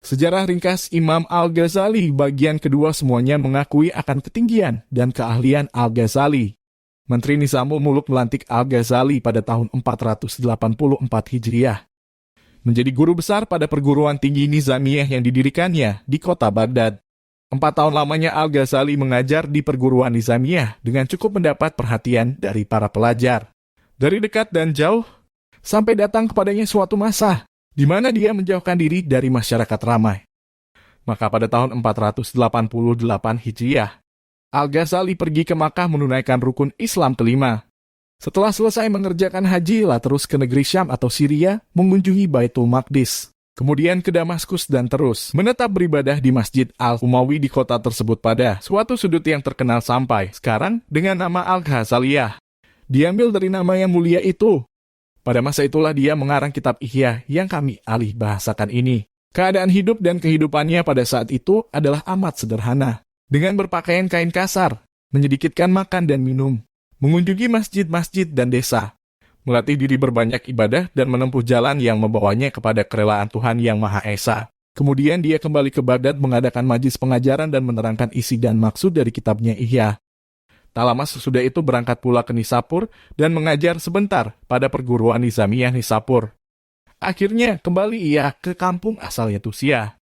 Sejarah ringkas Imam Al-Ghazali bagian kedua semuanya mengakui akan ketinggian dan keahlian Al-Ghazali. Menteri Nizamul Muluk melantik Al-Ghazali pada tahun 484 Hijriah. Menjadi guru besar pada perguruan tinggi Nizamiyah yang didirikannya di kota Baghdad. 4 tahun lamanya Al-Ghazali mengajar di perguruan Nizamiyah dengan cukup mendapat perhatian dari para pelajar. Dari dekat dan jauh, sampai datang kepadanya suatu masa di mana dia menjauhkan diri dari masyarakat ramai. Maka pada tahun 488 Hijriah, Al-Ghazali pergi ke Makkah menunaikan rukun Islam kelima. Setelah selesai mengerjakan haji, lah terus ke negeri Syam atau Syria, mengunjungi Baitul Maqdis. Kemudian ke Damaskus dan terus menetap beribadah di Masjid Al-Umawi di kota tersebut pada suatu sudut yang terkenal sampai sekarang dengan nama Al-Ghazaliyah. Diambil dari nama yang mulia itu. Pada masa itulah dia mengarang kitab Ihya yang kami alih bahasakan ini. Keadaan hidup dan kehidupannya pada saat itu adalah amat sederhana. Dengan berpakaian kain kasar, menyedikitkan makan dan minum, mengunjungi masjid-masjid dan desa, melatih diri berbanyak ibadah dan menempuh jalan yang membawanya kepada kerelaan Tuhan Yang Maha Esa. Kemudian dia kembali ke Baghdad mengadakan majlis pengajaran dan menerangkan isi dan maksud dari kitabnya Ihya. Tak lama sesudah itu berangkat pula ke Nisapur dan mengajar sebentar pada perguruan Nizamiyah Nisapur. Akhirnya kembali ia ke kampung asalnya Tusia.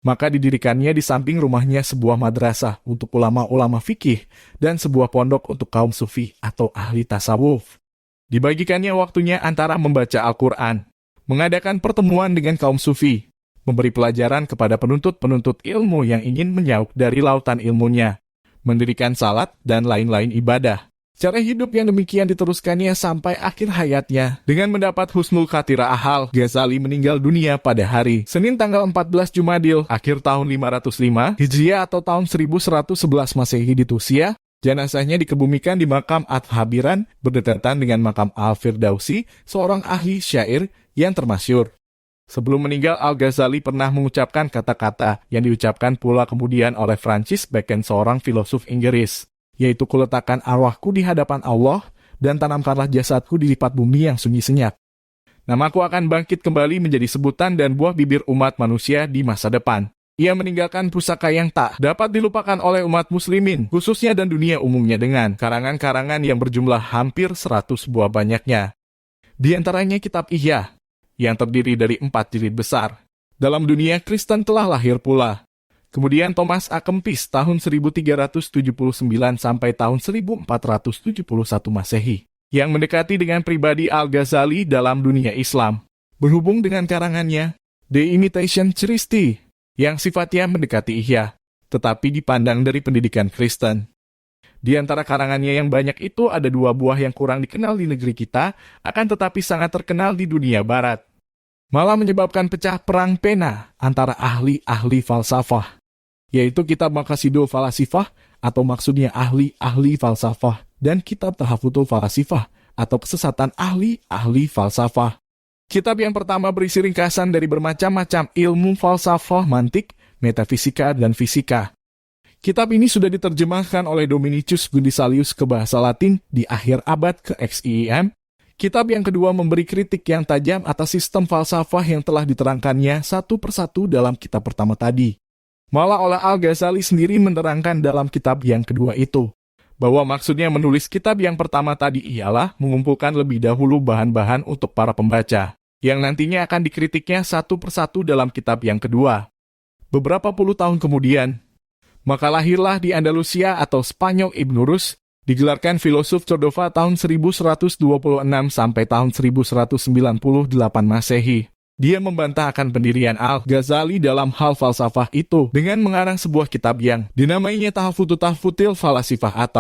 Maka didirikannya di samping rumahnya sebuah madrasah untuk ulama-ulama fikih dan sebuah pondok untuk kaum sufi atau ahli tasawuf. Dibagikannya waktunya antara membaca Al-Quran, mengadakan pertemuan dengan kaum sufi, memberi pelajaran kepada penuntut-penuntut ilmu yang ingin menyauk dari lautan ilmunya, mendirikan salat, dan lain-lain ibadah. Cara hidup yang demikian diteruskannya sampai akhir hayatnya. Dengan mendapat husnul khatirah Al-Ghazali meninggal dunia pada hari Senin tanggal 14 Jumadil, akhir tahun 505 Hijriah atau tahun 1111 Masehi di Tusia. Jenazahnya dikebumikan di makam At-Habiran berdekatan dengan makam Al-Firdausi, seorang ahli syair yang termasyhur. Sebelum meninggal, Al-Ghazali pernah mengucapkan kata-kata yang diucapkan pula kemudian oleh Francis Bacon, seorang filosof Inggris, yaitu kuletakkan arwahku di hadapan Allah dan tanamkanlah jasadku di lipat bumi yang sunyi senyap. Namaku akan bangkit kembali menjadi sebutan dan buah bibir umat manusia di masa depan. Ia meninggalkan pusaka yang tak dapat dilupakan oleh umat muslimin, khususnya dan dunia umumnya dengan karangan-karangan yang berjumlah hampir 100 buah banyaknya. Di antaranya kitab Ihya, yang terdiri dari 4 jilid besar. Dalam dunia Kristen telah lahir pula. Kemudian Thomas A. Kempis tahun 1379 sampai tahun 1471 Masehi, yang mendekati dengan pribadi Al-Ghazali dalam dunia Islam. Berhubung dengan karangannya, The Imitation Christi, yang sifatnya mendekati Ihya, tetapi dipandang dari pendidikan Kristen. Di antara karangannya yang banyak itu ada 2 buah yang kurang dikenal di negeri kita, akan tetapi sangat terkenal di dunia barat. Malah menyebabkan pecah perang pena antara ahli-ahli falsafah, yaitu kitab Maqasidul Falasifah atau maksudnya ahli-ahli falsafah, dan kitab Tahafutul Falasifah atau kesesatan ahli-ahli falsafah. Kitab yang pertama berisi ringkasan dari bermacam-macam ilmu falsafah, mantik, metafisika, dan fisika. Kitab ini sudah diterjemahkan oleh Dominicius Gundisalius ke bahasa Latin di akhir abad ke-XIIM. Kitab yang kedua memberi kritik yang tajam atas sistem falsafah yang telah diterangkannya satu persatu dalam kitab pertama tadi. Malah oleh Al-Ghazali sendiri menerangkan dalam kitab yang kedua itu, bahwa maksudnya menulis kitab yang pertama tadi ialah mengumpulkan lebih dahulu bahan-bahan untuk para pembaca, yang nantinya akan dikritiknya satu persatu dalam kitab yang kedua. Beberapa puluh tahun kemudian, maka lahirlah di Andalusia atau Spanyol Ibn Rus, digelarkan filosof Cordova tahun 1126 sampai tahun 1198 Masehi. Dia membantah akan pendirian Al-Ghazali dalam hal falsafah itu dengan mengarang sebuah kitab yang dinamainya Tahfutul Falasifah atau